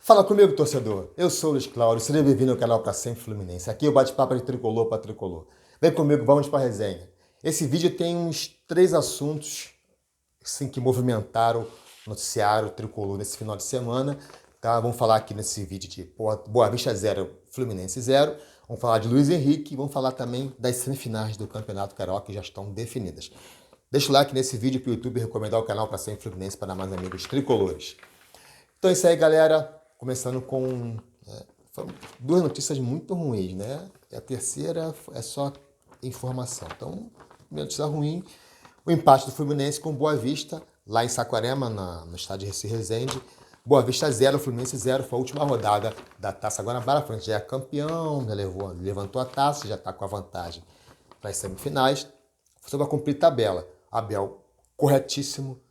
Fala comigo, torcedor. Eu sou o Luiz Cláudio, seja bem-vindo ao canal Pra Sempre Fluminense. Aqui eu bate-papo de tricolor para tricolor. Vem comigo, vamos para a resenha. Esse vídeo tem uns 3 assuntos assim, que movimentaram o noticiário tricolor nesse final de semana. Tá? Vamos falar aqui nesse vídeo de Boa Vista 0, Fluminense 0. Vamos falar de Luiz Henrique e vamos falar também das semifinais do Campeonato Carioca que já estão definidas. Deixa o like nesse vídeo para o YouTube recomendar o canal Pra Sempre Fluminense para mais amigos tricolores. Então é isso aí, galera. Começando com foram duas notícias muito ruins, né? E a terceira é só informação. Então, primeira notícia ruim, o empate do Fluminense com Boa Vista, lá em Saquarema, no estádio Reci Resende. Boa Vista 0, Fluminense 0, foi a última rodada da Taça Guanabara. A frente já é campeão, já levantou a taça, já está com a vantagem para as semifinais. Só para cumprir tabela. Abel, corretíssimo,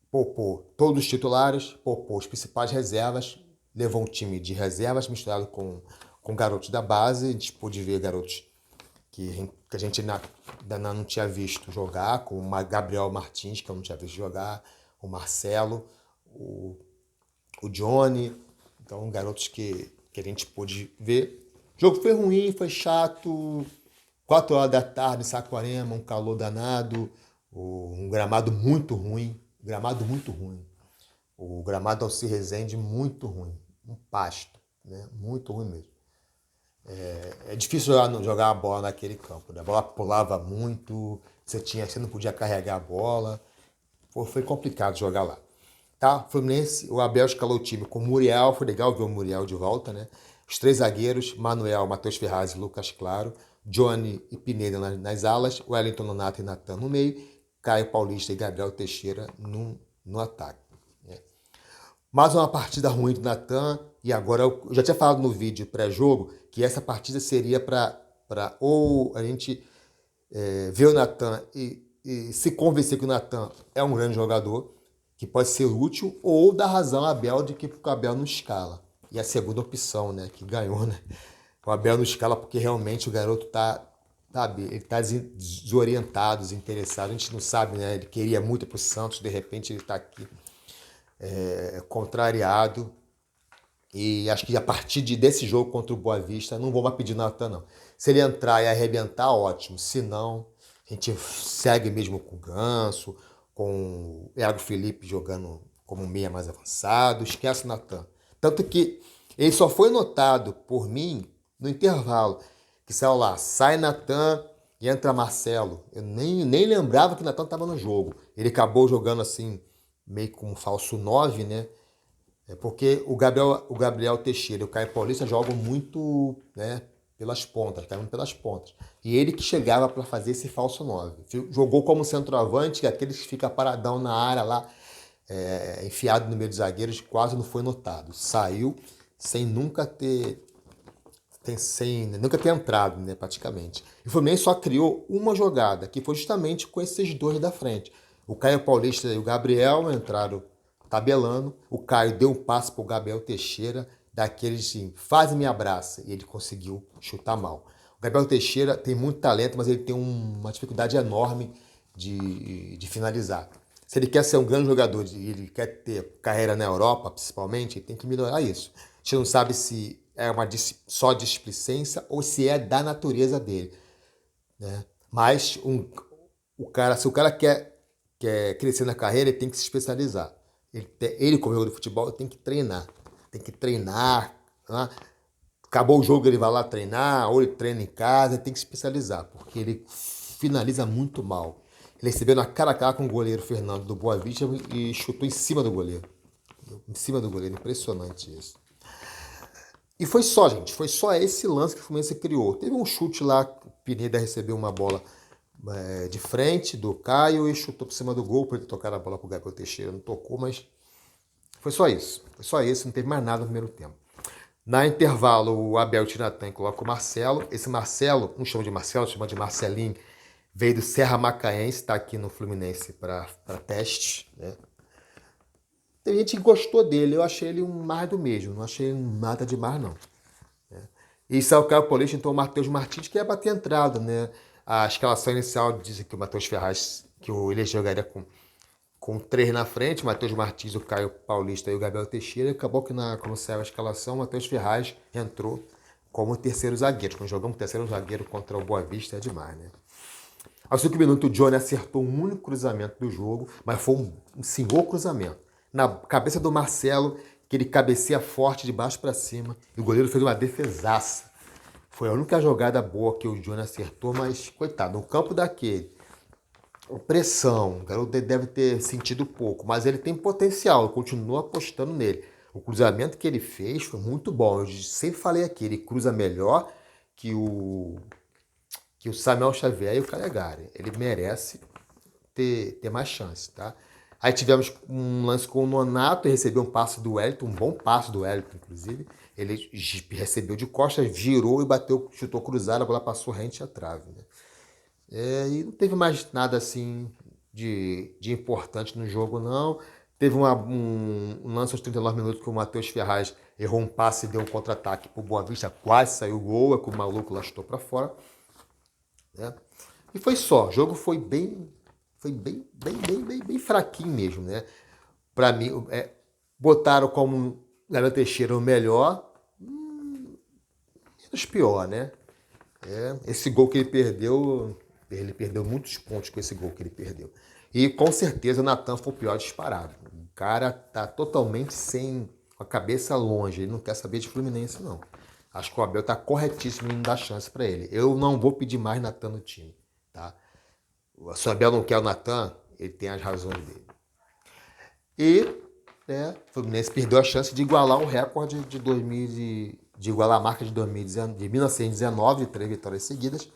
poupou todos os titulares, poupou os principais reservas, levou um time de reservas misturado com garotos da base. A gente pôde ver garotos que a gente ainda não tinha visto jogar, como o Gabriel Martins, que eu não tinha visto jogar, o Marcelo, o Johnny. Então, garotos que a gente pôde ver. O jogo foi ruim, foi chato. 4 horas da tarde em Saquarema, um calor danado, um gramado muito ruim. Gramado muito ruim. O gramado Alcir Resende muito ruim. Um pasto, né? Muito ruim mesmo. É difícil jogar a bola naquele campo, né? A bola pulava muito, você não podia carregar a bola. Foi complicado jogar lá. Tá? Fluminense, o Abel escalou o time com o Muriel, foi legal ver o Muriel de volta, né? Os 3 zagueiros, Manuel, Matheus Ferraz e Lucas Claro, Johnny e Pineda nas alas, Wellington Nonato e Natan no meio, Caio Paulista e Gabriel Teixeira no ataque. Né? Mais uma partida ruim do Natan, e agora eu já tinha falado no vídeo pré-jogo que essa partida seria para ou a gente ver o Natan e se convencer que o Natan é um grande jogador, que pode ser útil, ou dar razão a Abel de que o Abel não escala. E a segunda opção, né, que ganhou, né? O Abel não escala porque realmente o garoto tá, sabe, ele tá desorientado, desinteressado. A gente não sabe, né? Ele queria muito pro Santos, de repente ele tá aqui contrariado. E acho que a partir desse jogo contra o Boa Vista, não vou mais pedir Natan, não. Se ele entrar e arrebentar, ótimo. Se não, a gente segue mesmo com o Ganso, com o Iago Felipe jogando como meia mais avançado. Esquece o Natan. Tanto que ele só foi notado por mim no intervalo. Que saiu lá, sai Natan e entra Marcelo. Eu nem lembrava que o Natan estava no jogo. Ele acabou jogando assim, meio com um falso 9, né? Porque o Gabriel Teixeira e o Caio Paulista jogam muito, né, pelas pontas, caem pelas pontas. E ele que chegava para fazer esse falso 9. Jogou como centroavante, aqueles que fica paradão na área lá, enfiado no meio dos zagueiros, quase não foi notado. Saiu sem nunca ter entrado, né, praticamente. E o Fluminense só criou uma jogada, que foi justamente com esses dois da frente. O Caio Paulista e o Gabriel entraram tabelando. O Caio deu um passe para o Gabriel Teixeira, daqueles assim, faz e me abraça. E ele conseguiu chutar mal. O Gabriel Teixeira tem muito talento, mas ele tem uma dificuldade enorme de finalizar. Se ele quer ser um grande jogador e ele quer ter carreira na Europa, principalmente, ele tem que melhorar isso. A gente não sabe se é só displicência ou se é da natureza dele. Né? Mas se o cara quer crescer na carreira, ele tem que se especializar. Ele como jogador de futebol, tem que treinar. Tem que treinar. Né? Acabou o jogo, ele vai lá treinar, ou ele treina em casa, ele tem que se especializar, porque ele finaliza muito mal. Ele recebeu na cara a cara com o goleiro Fernando do Boa Vista e chutou em cima do goleiro. Em cima do goleiro, impressionante isso. E foi só, gente, foi só esse lance que o Fluminense criou. Teve um chute lá, o Pineda recebeu uma bola de frente do Caio e chutou por cima do gol para ele tocar a bola para o Gabriel Teixeira. Não tocou, mas foi só isso. Foi só isso, não teve mais nada no primeiro tempo. Na intervalo, o Abel Tinatan coloca o Marcelo. Esse Marcelo, um chama de Marcelo, chama de Marcelinho, veio do Serra Macaense, está aqui no Fluminense para teste. Né? Tem gente que gostou dele, eu achei ele um mais do mesmo, não achei nada demais, não. E saiu o Caio Paulista, então o Matheus Martins, que ia bater a entrada, né? A escalação inicial diz que o Matheus Ferraz, que ele jogaria com com 3 na frente, Matheus Martins, o Caio Paulista e o Gabriel Teixeira. Acabou que quando saiu a escalação, o Matheus Ferraz entrou como terceiro zagueiro. Quando jogamos terceiro zagueiro contra o Boa Vista é demais, né? Aos 5 minutos, o Johnny acertou um único cruzamento do jogo, mas foi um senhor cruzamento. Na cabeça do Marcelo, que ele cabeceia forte de baixo para cima, e o goleiro fez uma defesaça. Foi a única jogada boa que o Johnny acertou, mas, coitado, no campo daquele, pressão, o garoto deve ter sentido pouco, mas ele tem potencial, eu continuo apostando nele. O cruzamento que ele fez foi muito bom, eu sempre falei aqui, ele cruza melhor que o Samuel Xavier e o Calegari. Ele merece ter mais chance, tá? Aí tivemos um lance com o Nonato, ele recebeu um passe do Wellington, um bom passe do Wellington, inclusive. Ele recebeu de costas, girou e bateu, chutou cruzado, a bola passou rente à trave, né? E não teve mais nada assim de importante no jogo, não. Teve um lance aos 39 minutos que o Matheus Ferraz errou um passe e deu um contra-ataque pro Boa Vista, quase saiu o gol, é que o maluco lá chutou para fora. Né? E foi só, o jogo foi bem fraquinho mesmo, né? Para mim, botaram como Gabriel Teixeira o melhor, menos pior, né? Esse gol que ele perdeu muitos pontos com esse gol que ele perdeu. E com certeza o Natan foi o pior disparado. O cara tá totalmente com a cabeça longe, ele não quer saber de Fluminense, não. Acho que o Abel tá corretíssimo em não dar chance para ele. Eu não vou pedir mais Natan no time, tá? Se o Abel não quer o Natan, ele tem as razões dele. E o Fluminense perdeu a chance de igualar o recorde de igualar a marca de 1919, de 3 vitórias seguidas,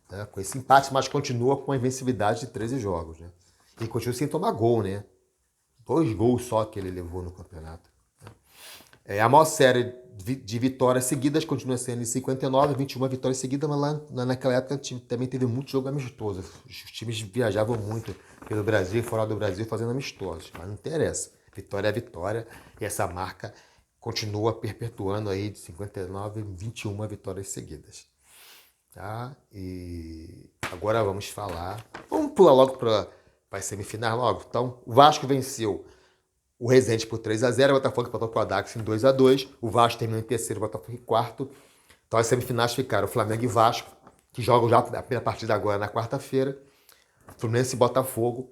né, com esse empate, mas continua com a invencibilidade de 13 jogos. Né? E continua sem tomar gol, né? 2 gols só que ele levou no campeonato. A maior série de vitórias seguidas continua sendo em 59, 21 vitórias seguidas, mas lá naquela época também teve muito jogo amistoso. Os times viajavam muito pelo Brasil e fora do Brasil fazendo amistosos, mas não interessa. Vitória é vitória e essa marca continua perpetuando aí de 59, 21 vitórias seguidas. Tá? E agora vamos pular logo para as semifinais logo. Então, o Vasco venceu o Resende por 3-0, o Botafogo empatou com o Audax em 2-2, o Vasco terminou em terceiro, o Botafogo em quarto. Então as semifinais ficaram Flamengo e Vasco, que jogam já a primeira partida agora na quarta-feira, Fluminense e Botafogo.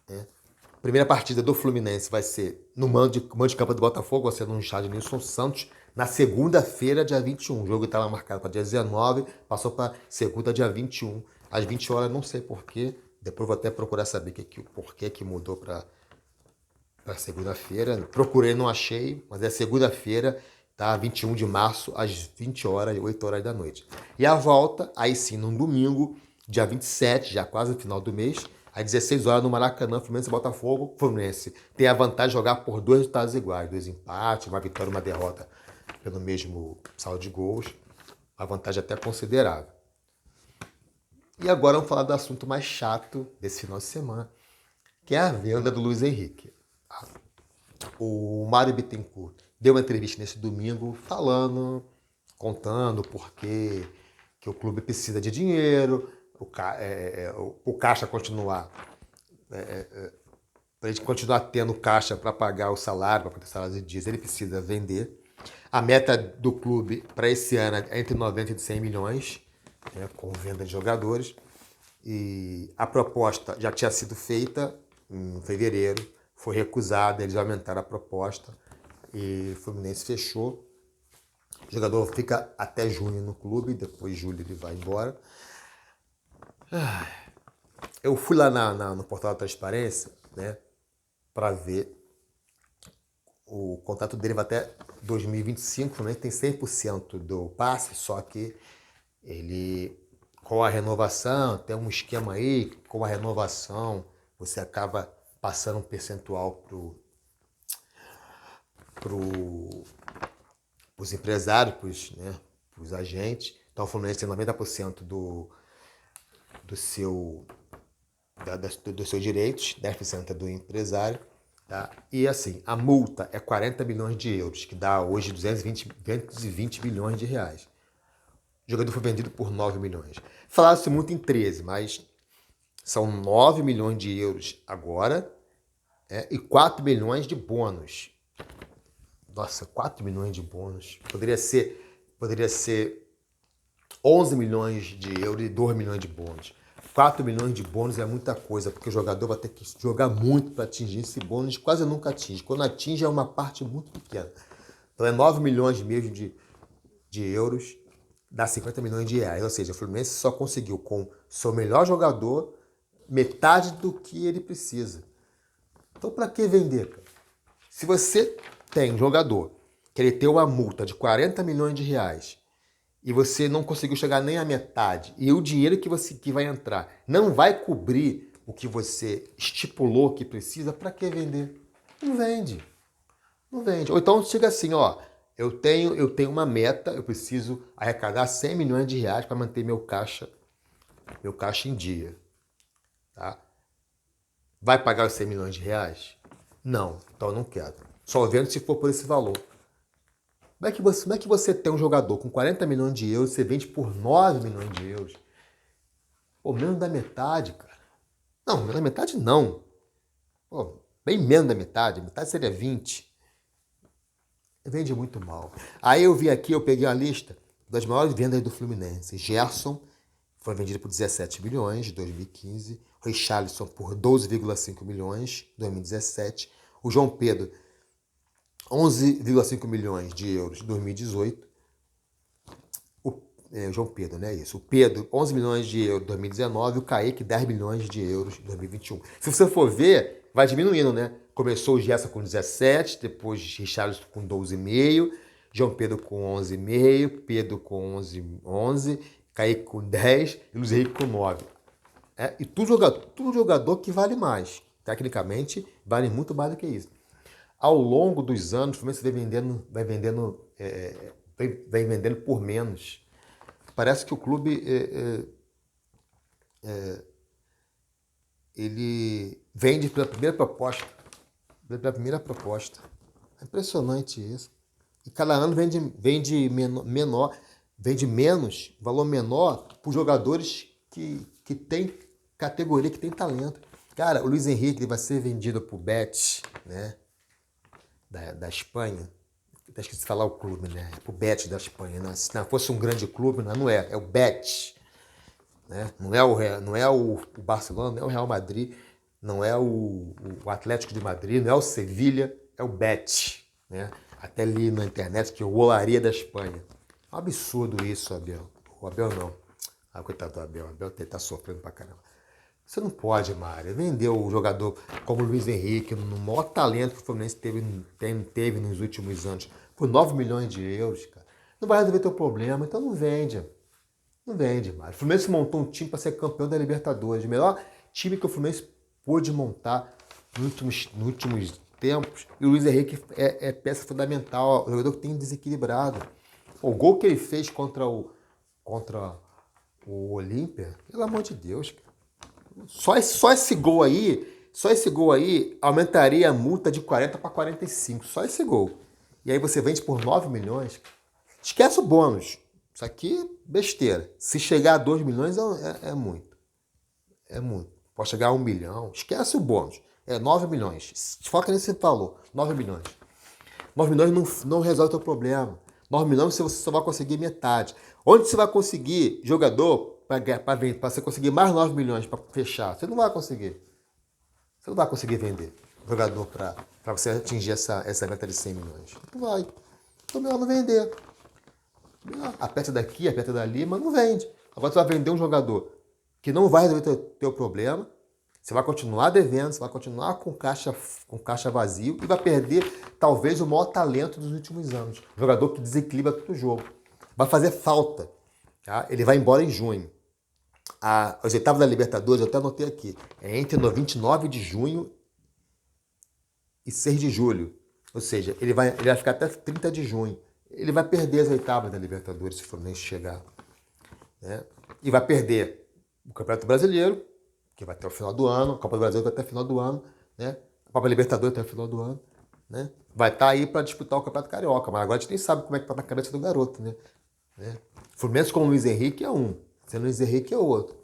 Né? Primeira partida do Fluminense vai ser no mando de campo do Botafogo, vai ser no estádio Nilson Santos, na segunda-feira, dia 21. O jogo estava marcado para dia 19, passou para segunda, dia 21, às 20 horas, não sei porquê. Depois vou até procurar saber porquê que mudou para segunda-feira. Procurei, não achei, mas é segunda-feira, tá? 21 de março, às 20 horas, 8 horas da noite. E a volta, aí sim, num domingo, dia 27, já quase no final do mês, às 16 horas no Maracanã, Fluminense e Botafogo. Fluminense tem a vantagem de jogar por 2 resultados iguais, 2 empates, uma vitória e uma derrota pelo mesmo saldo de gols. Uma vantagem até considerável. E agora vamos falar do assunto mais chato desse final de semana, que é a venda do Luiz Henrique. O Mário Bittencourt deu uma entrevista nesse domingo contando por que o clube precisa de dinheiro, o caixa continuar, para a gente continuar tendo caixa para pagar o salário, para pagar o salário de dias, ele precisa vender. A meta do clube para esse ano é entre 90 e 100 milhões, né, com venda de jogadores. E a proposta já tinha sido feita em fevereiro, foi recusada, eles aumentaram a proposta e o Fluminense fechou. O jogador fica até junho no clube, depois de julho ele vai embora. Eu fui lá no portal da Transparência, né, para ver. O contrato dele vai até 2025, né, tem 100% do passe, só que ele, com a renovação, tem um esquema aí, com a renovação você acaba passando um percentual pros empresários, pros agentes. Então o Fluminense tem 90% dos seus direitos, 10% é do empresário. Tá? E assim, a multa é 40 milhões de euros, que dá hoje 220 milhões de reais. O jogador foi vendido por 9 milhões. Falaram-se muito em 13, mas São 9 milhões de euros agora, e 4 milhões de bônus. Nossa, 4 milhões de bônus. Poderia ser 11 milhões de euros e 2 milhões de bônus. 4 milhões de bônus é muita coisa, porque o jogador vai ter que jogar muito para atingir esse bônus, quase nunca atinge. Quando atinge é uma parte muito pequena. Então é 9 milhões mesmo de euros, dá 50 milhões de reais. Ou seja, o Fluminense só conseguiu com seu melhor jogador metade do que ele precisa. Então para que vender, cara? Se você tem um jogador que ele tem uma multa de 40 milhões de reais e você não conseguiu chegar nem à metade, e o dinheiro que vai entrar não vai cobrir o que você estipulou que precisa, para que vender? Não vende. Não vende. Ou então chega assim, ó, eu tenho uma meta, eu preciso arrecadar 100 milhões de reais para manter meu caixa em dia. Tá? Vai pagar os 100 milhões de reais? Não, então eu não quero. Só vendo se for por esse valor. Como é que você tem um jogador com 40 milhões de euros, você vende por 9 milhões de euros? Pô, menos da metade, cara. Não, menos da metade não. Pô, bem menos da metade. A metade seria 20. Vende muito mal. Aí eu vi aqui, eu peguei a lista das maiores vendas do Fluminense. Gerson foi vendido por 17 milhões em 2015. Richarlison por 12,5 milhões em 2017. O João Pedro, 11,5 milhões de euros em 2018. O João Pedro, né? Isso. O Pedro, 11 milhões de euros em 2019. O Kaique, 10 milhões de euros em 2021. Se você for ver, vai diminuindo, né? Começou o Gerson com 17, depois Richarlison com 12,5, João Pedro com 11,5, Pedro com 11, Kaique com 10 e Luiz Henrique com 9. E tudo jogador que vale mais. Tecnicamente, vale muito mais do que isso. Ao longo dos anos, o Fluminense vem vendendo por menos. Parece que o clube ele vende pela primeira proposta. É impressionante isso. E cada ano vende menos, valor menor, por jogadores que tem categoria, que tem talento. Cara, o Luiz Henrique ele vai ser vendido pro Betis, né? Da Espanha. Até esqueci de falar o clube, né? É pro Betis da Espanha. Né? Se não fosse um grande clube, não é. É o Betis. Né? Não é o Barcelona, não é o Real Madrid, não é o Atlético de Madrid, não é o Sevilha, é o Betis. Né? Até li na internet que é o Olaria da Espanha. É um absurdo isso, Abel. O Abel não. Coitado do Abel. O Abel tá sofrendo pra caramba. Você não pode, Mário, vender o jogador como o Luiz Henrique, no maior talento que o Fluminense teve nos últimos anos, por 9 milhões de euros, cara. Não vai resolver teu problema, então não vende. Não vende, Mário. O Fluminense montou um time para ser campeão da Libertadores. O melhor time que o Fluminense pôde montar nos últimos tempos. E o Luiz Henrique é peça fundamental. O jogador que tem desequilibrado. O gol que ele fez contra o Olímpia, pelo amor de Deus, cara. Só esse gol aí aumentaria a multa de 40 para 45. Só esse gol. E aí você vende por 9 milhões. Esquece o bônus. Isso aqui é besteira. Se chegar a 2 milhões é muito. É muito. Pode chegar a 1 milhão. Esquece o bônus. É 9 milhões. Foca nesse valor. 9 milhões. 9 milhões não resolve o teu problema. 9 milhões você só vai conseguir metade. Onde você vai conseguir jogador para você conseguir mais 9 milhões para fechar? Você não vai conseguir. Você não vai conseguir vender jogador para você atingir essa meta de 100 milhões. Não vai. Então melhor não vender. Aperta daqui, aperta dali, mas não vende. Agora você vai vender um jogador que não vai resolver teu problema, você vai continuar devendo, você vai continuar com caixa vazio e vai perder talvez o maior talento dos últimos anos. Um jogador que desequilibra todo o jogo. Vai fazer falta. Tá? Ele vai embora em junho. As oitavas da Libertadores, eu até anotei aqui, é entre 29 de junho e 6 de julho. Ou seja, ele vai ficar até 30 de junho. Ele vai perder as oitavas da Libertadores se o Fluminense chegar. Né? E vai perder o Campeonato Brasileiro, que vai até o final do ano, a Copa do Brasil vai até o final do ano, né? A Copa Libertadores até o final do ano. Né? Vai estar aí para disputar o Campeonato Carioca, mas agora a gente nem sabe como é que está na cabeça do garoto. Né? Fluminense com o Luiz Henrique é um, sendo o Luiz Henrique é outro.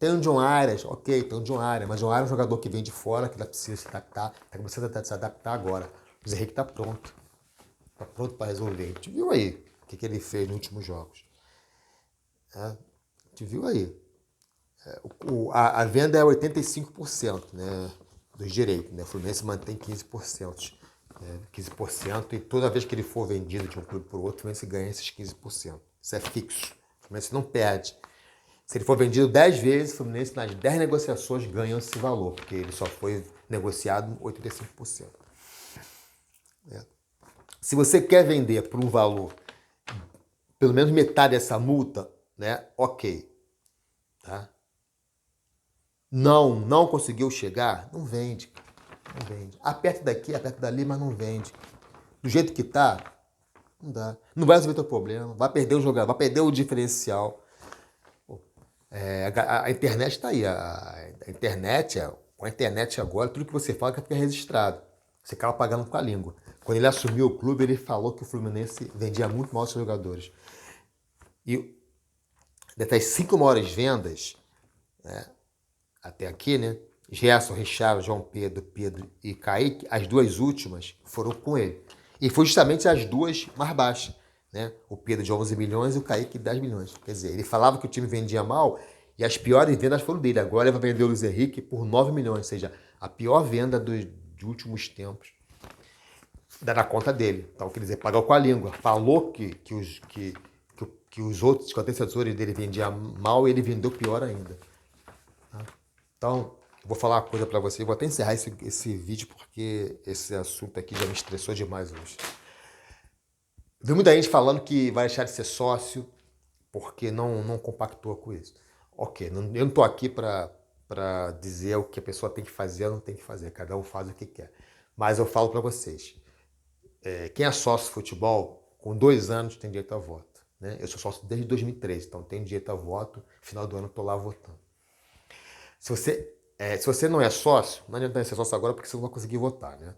Tem o John Arias, ok, tem o John Arias, mas o John Arias é um jogador que vem de fora, que precisa se adaptar, tá começando a se adaptar agora. O Luiz Henrique tá pronto. Tá pronto para resolver. A gente viu aí o que ele fez nos últimos jogos. A gente viu aí. A venda é 85%, né, dos direitos. Né? O Fluminense mantém 15%. 15%, e toda vez que ele for vendido de um clube para o outro, o Fluminense ganha esses 15%. Isso é fixo. O Fluminense não perde. Se ele for vendido 10 vezes, o Fluminense nas 10 negociações ganha esse valor, porque ele só foi negociado 85%. Se você quer vender por um valor, pelo menos metade dessa multa, né? Ok. Tá? Não conseguiu chegar, não vende. Não vende. Aperta daqui, aperta dali, mas não vende. Do jeito que tá, não dá. Não vai resolver teu problema, vai perder o jogador, vai perder o diferencial. A internet está aí. Com a internet agora, tudo que você fala fica registrado. Você acaba pagando com a língua. Quando ele assumiu o clube, ele falou que o Fluminense vendia muito mal os seus jogadores. E dessas 5 maiores vendas, né, até aqui, né? Gerson, Richard, João Pedro e Kaique, as 2 últimas foram com ele. E foi justamente as 2 mais baixas. Né? O Pedro de 11 milhões e o Kaique de 10 milhões. Quer dizer, ele falava que o time vendia mal e as piores vendas foram dele. Agora ele vai vender o Luiz Henrique por 9 milhões, ou seja, a pior venda dos últimos tempos. Dá na conta dele. Então, quer dizer, pagou com a língua. Falou que os outros antecessores dele vendiam mal e ele vendeu pior ainda. Então, vou falar uma coisa pra você. Vou até encerrar esse vídeo porque esse assunto aqui já me estressou demais hoje. Vi muita gente falando que vai deixar de ser sócio porque não compactua com isso. Ok, eu não tô aqui para dizer o que a pessoa tem que fazer ou não tem que fazer. Cada um faz o que quer. Mas eu falo para vocês. Quem é sócio de futebol, com 2 anos tem direito a voto. Né? Eu sou sócio desde 2013, então tenho direito a voto. Final do ano eu tô lá votando. Se você não é sócio, não adianta ser sócio agora porque você não vai conseguir votar, né?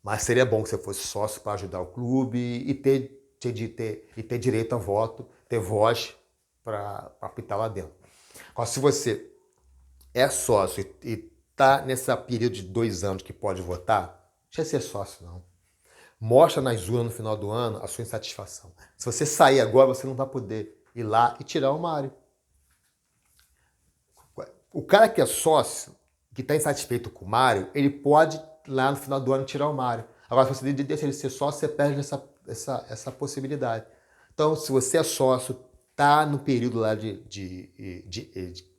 Mas seria bom que você fosse sócio para ajudar o clube e ter direito a voto, ter voz para apitar lá dentro. Agora, se você é sócio e está nesse período de 2 anos que pode votar, não precisa ser sócio, não. Mostra nas urnas no final do ano a sua insatisfação. Se você sair agora, você não vai poder ir lá e tirar o Mário. O cara que é sócio, que está insatisfeito com o Mário, ele pode lá no final do ano tirar o Mário. Agora, se você deixa ele ser sócio, você perde essa possibilidade. Então, se você é sócio, tá no período lá de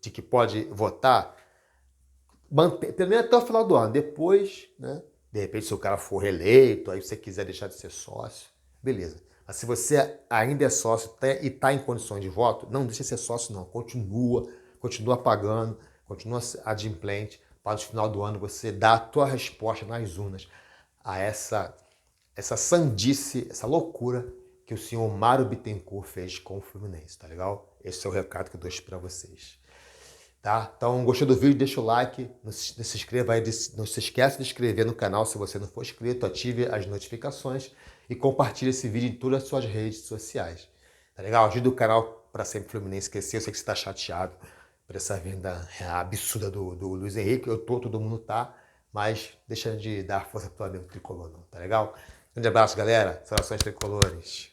que pode votar, pelo menos até o final do ano. Depois, né? De repente, se o cara for reeleito, aí você quiser deixar de ser sócio, beleza. Mas se você ainda é sócio e está em condições de voto, não deixa de ser sócio, não. Continua pagando, continua adimplente, para no final do ano você dar a tua resposta nas urnas a essa sandice, essa loucura que o senhor Mário Bittencourt fez com o Fluminense, tá legal? Esse é o recado que eu deixo para vocês. Tá? Então, gostou do vídeo? Deixa o like, não se inscreva aí, não se esqueça de inscrever no canal se você não for inscrito, ative as notificações e compartilhe esse vídeo em todas as suas redes sociais. Tá legal? Ajuda o canal para sempre Fluminense crescer. Eu sei que você está chateado por essa venda absurda do Luiz Henrique. Todo mundo tá, mas deixa de dar força pro amigo tricolor, não, tá legal? Grande abraço, galera. Saudações tricolores.